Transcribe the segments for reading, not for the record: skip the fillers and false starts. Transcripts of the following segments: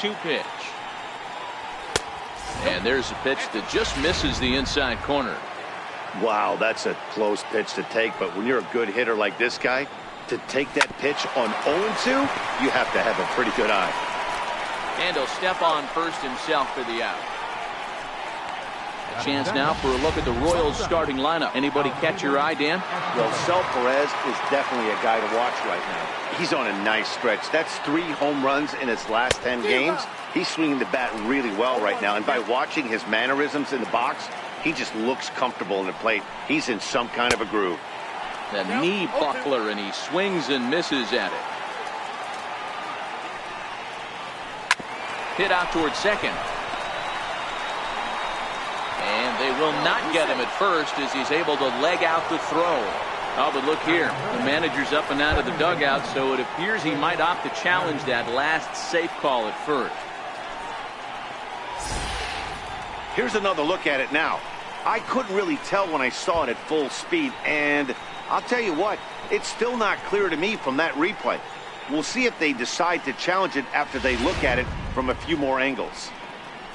0-2 pitch. And there's a pitch that just misses the inside corner. Wow, that's a close pitch to take, but when you're a good hitter like this guy, to take that pitch on 0-2, you have to have a pretty good eye. And he'll step on first himself for the out. A chance now for a look at the Royals starting lineup. Anybody catch your eye, Dan? Well, Sel Perez is definitely a guy to watch right now. He's on a nice stretch. That's 3 home runs in his last 10 games. He's swinging the bat really well right now, and by watching his mannerisms in the box, he just looks comfortable in the plate. He's in some kind of a groove. The knee buckler, and he swings and misses at it. Hit out towards second. And they will not get him at first as he's able to leg out the throw. Oh, but look here. The manager's up and out of the dugout, so it appears he might opt to challenge that last safe call at first. Here's another look at it now. I couldn't really tell when I saw it at full speed, and I'll tell you what, it's still not clear to me from that replay. We'll see if they decide to challenge it after they look at it from a few more angles.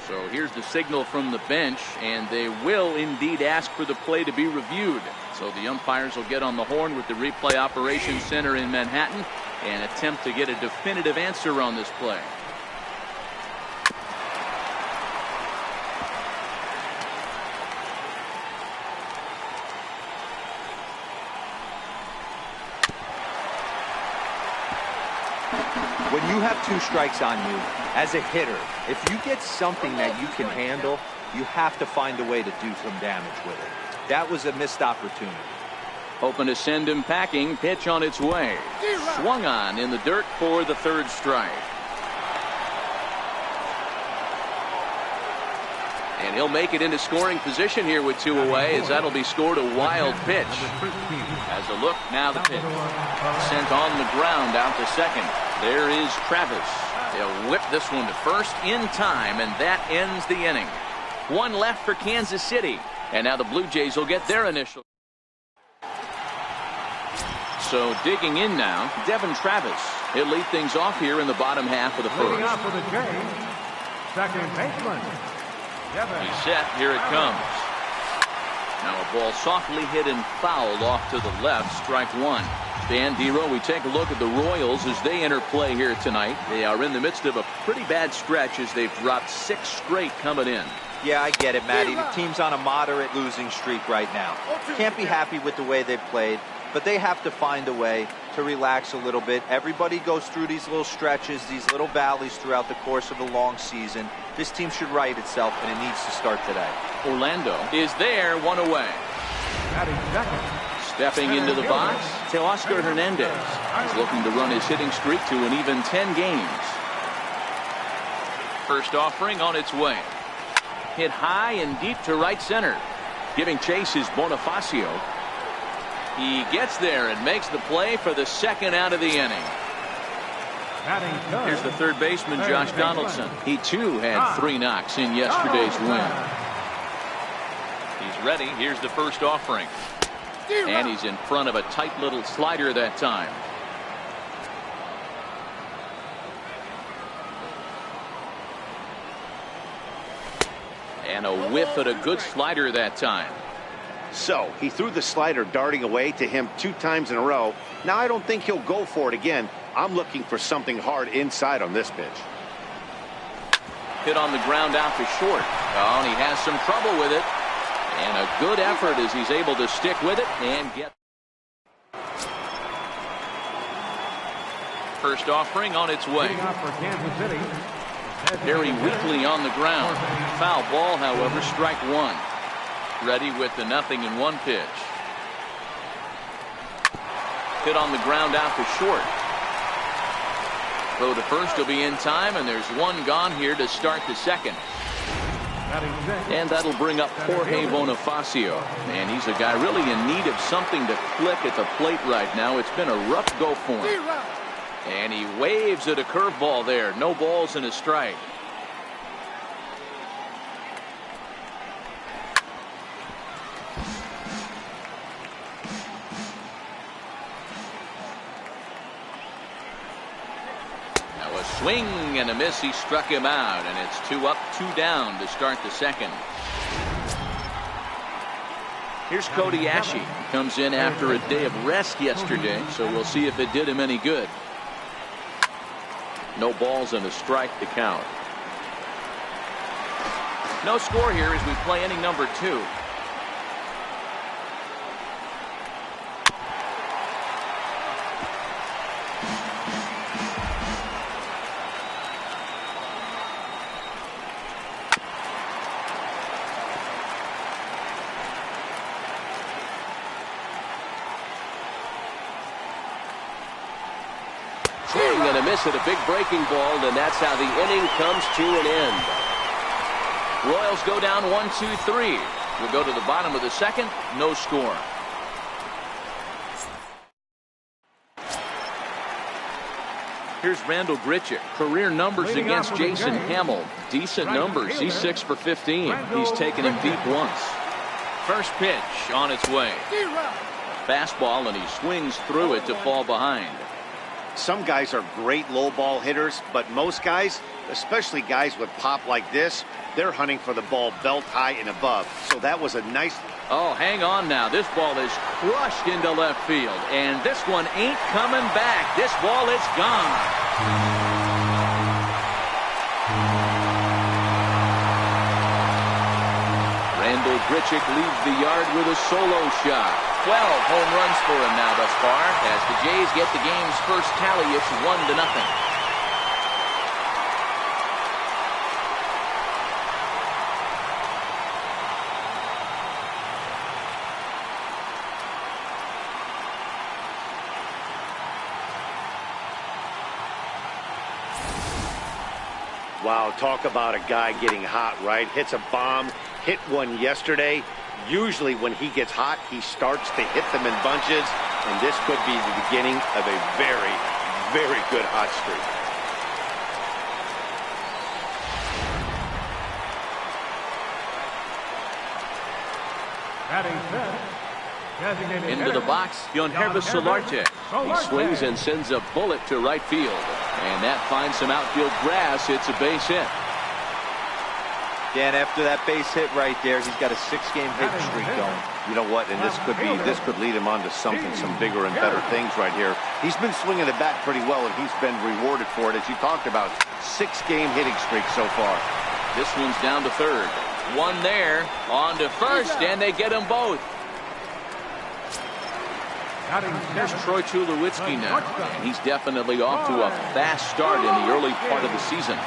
So here's the signal from the bench, and they will indeed ask for the play to be reviewed. So the umpires will get on the horn with the replay operations center in Manhattan and attempt to get a definitive answer on this play. When you have 2 strikes on you, as a hitter, if you get something that you can handle, you have to find a way to do some damage with it. That was a missed opportunity. Hoping to send him packing. Pitch on its way. Swung on in the dirt for the 3rd strike. And he'll make it into scoring position here with 2 away, as that'll be scored a wild pitch. As a look, now the pitch. Sent on the ground out to second. There is Travis. They'll whip this one to first in time, and that ends the inning. 1 left for Kansas City. And now the Blue Jays will get their initial. So digging in now, Devin Travis. He'll lead things off here in the bottom half of the first. Leading off for the Jays, second baseman. He's set. Here it comes. Now a ball softly hit and fouled off to the left. Strike 1. Dan Dero, we take a look at the Royals as they enter play here tonight. They are in the midst of a pretty bad stretch as they've dropped 6 straight coming in. Yeah, I get it, Matty. The team's on a moderate losing streak right now. Can't be happy with the way they've played, but they have to find a way to relax a little bit. Everybody goes through these little stretches, these little valleys throughout the course of a long season. This team should right itself, and it needs to start today. Orlando is there, 1 away. Stepping into the box, Teoscar Hernandez. He's looking to run his hitting streak to an even 10 games. First offering on its way. Hit high and deep to right center. Giving chase is Bonifacio. He gets there and makes the play for the 2nd out of the inning. Here's the 3rd baseman, Josh Donaldson. He too had 3 knocks in yesterday's win. He's ready. Here's the first offering. And he's in front of a tight little slider that time. And a whiff at a good slider that time. So he threw the slider darting away to him 2 times in a row. Now I don't think he'll go for it again. I'm looking for something hard inside on this pitch. Hit on the ground out to short. Oh, and he has some trouble with it. And a good effort as he's able to stick with it and get. First offering on its way. Very weakly on the ground. Foul ball, however, strike 1. Ready with the 0-1 pitch. Hit on the ground out to short. Throw to first will be in time, and there's 1 gone here to start the 2nd. And that'll bring up Jorge Bonifacio. And he's a guy really in need of something to click at the plate right now. It's been a rough go for him. And he waves at a curveball there. No balls and a strike. Swing and a miss. He struck him out, and it's 2 up, 2 down to start the second. Here's Cody Ashe. He comes in after a day of rest yesterday, so we'll see if it did him any good. No balls and a strike to count. No score here as we play inning number 2. Swing and a miss at a big breaking ball, and that's how the inning comes to an end. Royals go down 1-2-3. We'll go to the bottom of the second. No score. Here's Randall Grichuk. Career numbers against Jason Hamill. Decent numbers. He's 6 for 15. He's taken him deep once. First pitch on its way. Fastball, and he swings through it to fall behind. Some guys are great low ball hitters, but most guys, especially guys with pop like this, they're hunting for the ball belt high and above. So that was a nice... Oh, hang on now. This ball is crushed into left field, and this one ain't coming back. This ball is gone. Randall Grichuk leaves the yard with a solo shot. 12 home runs for him now thus far, as the Jays get the game's first tally. It's 1-0. Wow, talk about a guy getting hot, right? Hits a bomb, hit one yesterday. Usually when he gets hot, he starts to hit them in bunches, and this could be the beginning of a very, very good hot streak. Into the box, Yonhervis Solarte. He swings and sends a bullet to right field, and that finds some outfield grass. It's a base hit. Dan, after that base hit right there, he's got a 6-game hitting streak going. You know what? And this could lead him on to something, some bigger and better things right here. He's been swinging the bat pretty well, and he's been rewarded for it, as you talked about. 6-game hitting streak so far. This one's down to third. One there, on to first, and they get them both. Here's Troy Tulowitzki now, and he's definitely off to a fast start in the early part of the season.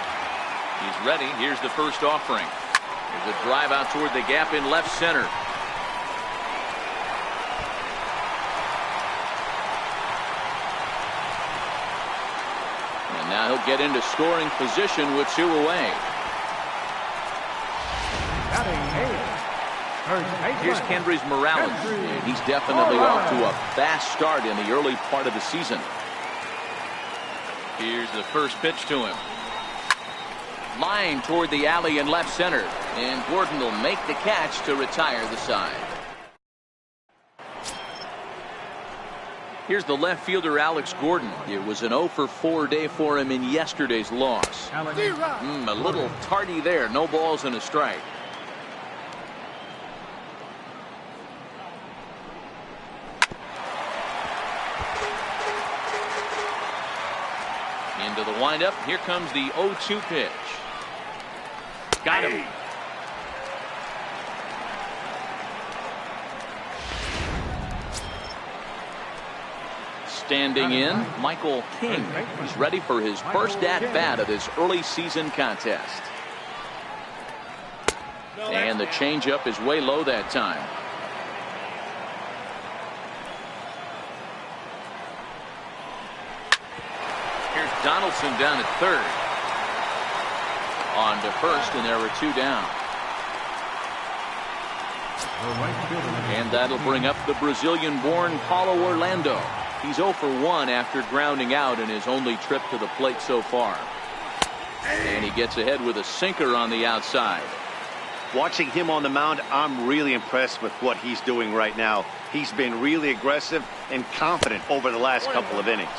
He's ready. Here's the first offering. There's a drive out toward the gap in left center. And now he'll get into scoring position with 2 away. Here's Kendrys Morales, and he's definitely off to a fast start in the early part of the season. Here's the first pitch to him. Line toward the alley in left center, and Gordon will make the catch to retire the side. Here's the left fielder Alex Gordon. It was an 0 for 4 day for him in yesterday's loss. A little tardy there. No balls and a strike. Into the windup. Here comes the 0-2 pitch. Got him. Standing in, Michael King. He's ready for his first at-bat of this early season contest. And the changeup is way low that time. Here's Donaldson down at third. On to first, and there were 2 down. And that'll bring up the Brazilian-born Paulo Orlando. He's 0 for 1 after grounding out in his only trip to the plate so far. And he gets ahead with a sinker on the outside. Watching him on the mound, I'm really impressed with what he's doing right now. He's been really aggressive and confident over the last couple of innings.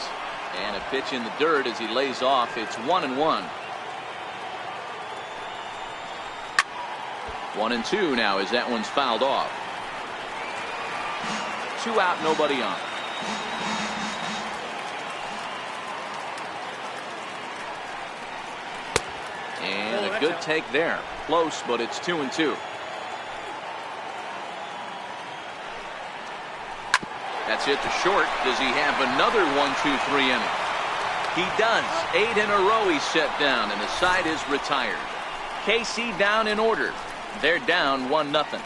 And a pitch in the dirt as he lays off. It's 1-1. 1-2 now as that one's fouled off. 2 out, nobody on. And a good take there. Close, but it's 2-2. That's it to short. Does he have another 1-2-3 inning? He does. 8 in a row he's set down, and the side is retired. KC down in order. They're down 1-0.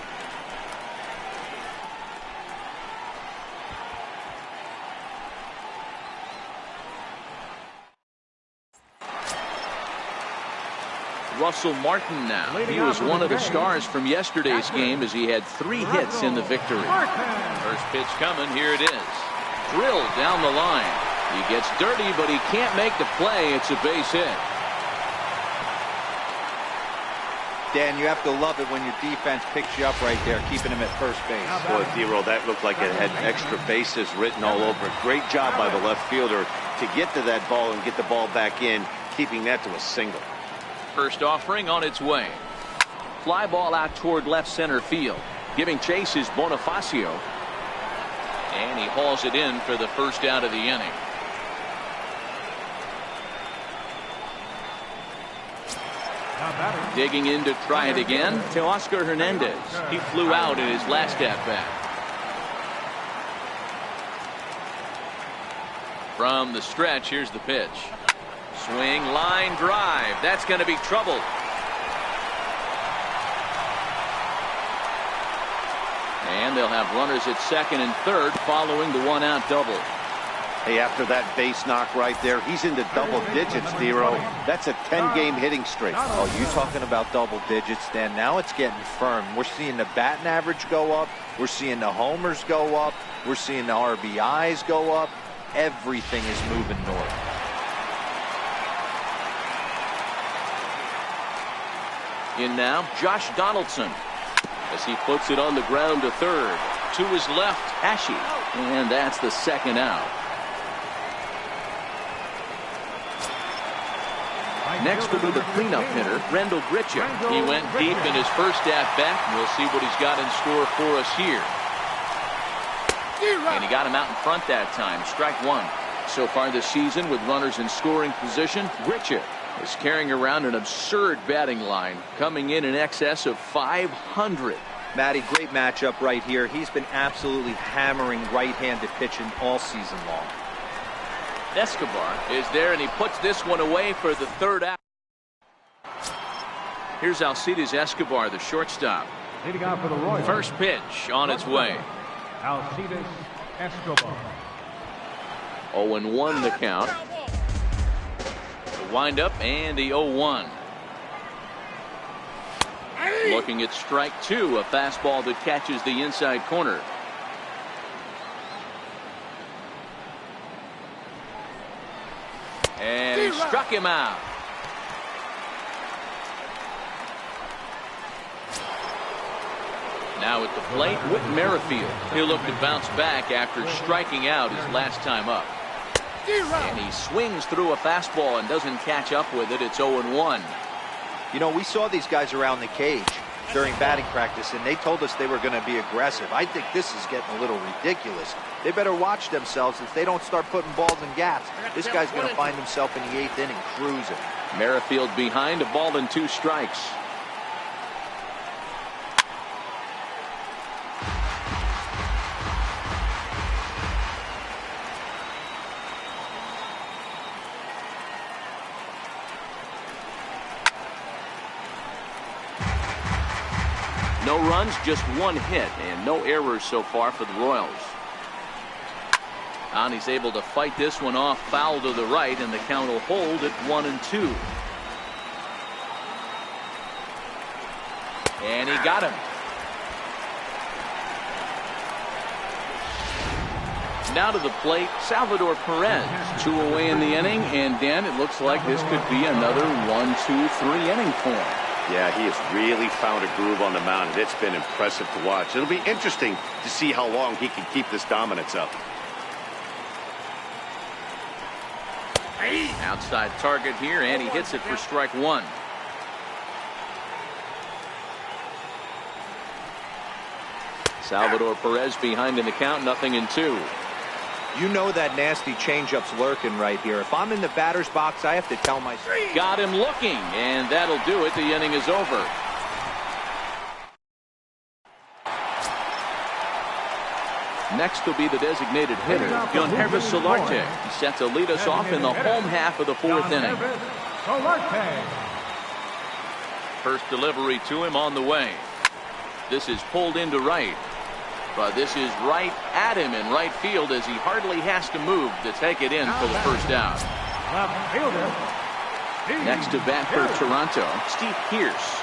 Russell Martin now. He was one of the stars from yesterday's game as he had 3 hits in the victory. First pitch coming. Here it is. Drilled down the line. He gets dirty, but he can't make the play. It's a base hit. Dan, you have to love it when your defense picks you up right there, keeping him at first base. Boy, D'Lo, that looked like it had extra bases written all over it. Great job by the left fielder to get to that ball and get the ball back in, keeping that to a single. First offering on its way. Fly ball out toward left center field. Giving chase is Bonifacio. And he hauls it in for the first out of the inning. Digging in to try it again to Oscar Hernandez. He flew out in his last at-bat. From the stretch, here's the pitch. Swing, line drive. That's going to be trouble. And they'll have runners at second and third following the 1-out double. Hey, after that base knock right there, he's into double digits, D'Lo. That's a 10-game hitting streak. Oh, you talking about double digits, Dan? Now it's getting firm. We're seeing the batting average go up. We're seeing the homers go up. We're seeing the RBIs go up. Everything is moving north. In now, Josh Donaldson as he puts it on the ground to third. To his left, Ashe. And that's the second out. Next will be the cleanup hitter, Rendell Grichuk. He went deep in his first at-bat. We'll see what he's got in store for us here. And he got him out in front that time. Strike 1. So far this season with runners in scoring position, Grichuk is carrying around an absurd batting line, coming in excess of 500. Matty, great matchup right here. He's been absolutely hammering right-handed pitching all season long. Escobar is there, and he puts this one away for the third out. Here's Alcides Escobar, the shortstop. Leading out for the Royals. First pitch on its way. Alcides Escobar. 0-1 the count. The windup and the 0-1. Looking at strike 2, a fastball that catches the inside corner. And he struck him out. Now at the plate, Whit Merrifield. He'll look to bounce back after striking out his last time up. And he swings through a fastball and doesn't catch up with it. It's 0-1. You know, we saw these guys around the cage during batting practice, and they told us they were going to be aggressive. I think this is getting a little ridiculous. They better watch themselves. If they don't start putting balls in gaps, this guy's going to find himself in the 8th inning cruising. Merrifield behind, a ball and 2 strikes. No runs, just 1 hit, and no errors so far for the Royals. And he's able to fight this one off, foul to the right, and the count will hold at 1-2. And he got him. Now to the plate, Salvador Perez. 2 away in the inning, and Dan, it looks like this could be another 1-2-3 inning for him. Yeah, he has really found a groove on the mound. It's been impressive to watch. It'll be interesting to see how long he can keep this dominance up. Outside target here, and he hits it for strike one. Salvador Perez behind in the count, 0-2. You know that nasty changeup's lurking right here. If I'm in the batter's box, I have to tell myself. Got him looking, and that'll do it. The inning is over. Next will be the designated hitter, Guilherme Solarte. He's set to lead us off in the home half of the fourth inning. First delivery to him on the way. This is pulled into right. But this is right at him in right field as he hardly has to move to take it in for the first out. Next to bat for Toronto, Steve Pearce.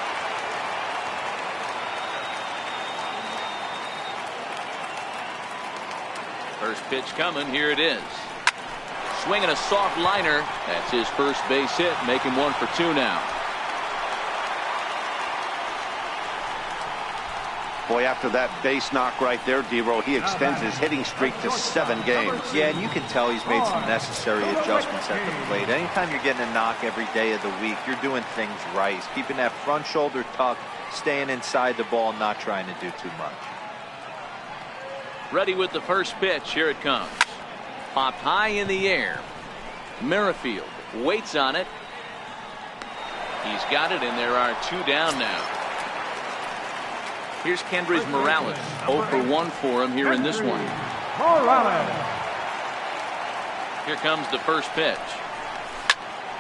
First pitch coming, here it is. Swinging a soft liner. That's his first base hit, making 1 for 2 now. Boy, after that base knock right there, D-Roll, he extends his hitting streak to 7 games. Yeah, and you can tell he's made some necessary adjustments at the plate. Anytime you're getting a knock every day of the week, you're doing things right. He's keeping that front shoulder tucked, staying inside the ball, not trying to do too much. Ready with the first pitch. Here it comes. Popped high in the air. Merrifield waits on it. He's got it, and there are 2 down now. Here's Kendrys Morales. 0 for 1 for him here in this one. Here comes the first pitch.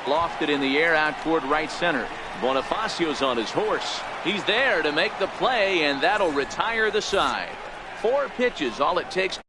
Lofted in the air out toward right center. Bonifacio's on his horse. He's there to make the play, and that'll retire the side. 4 pitches, all it takes.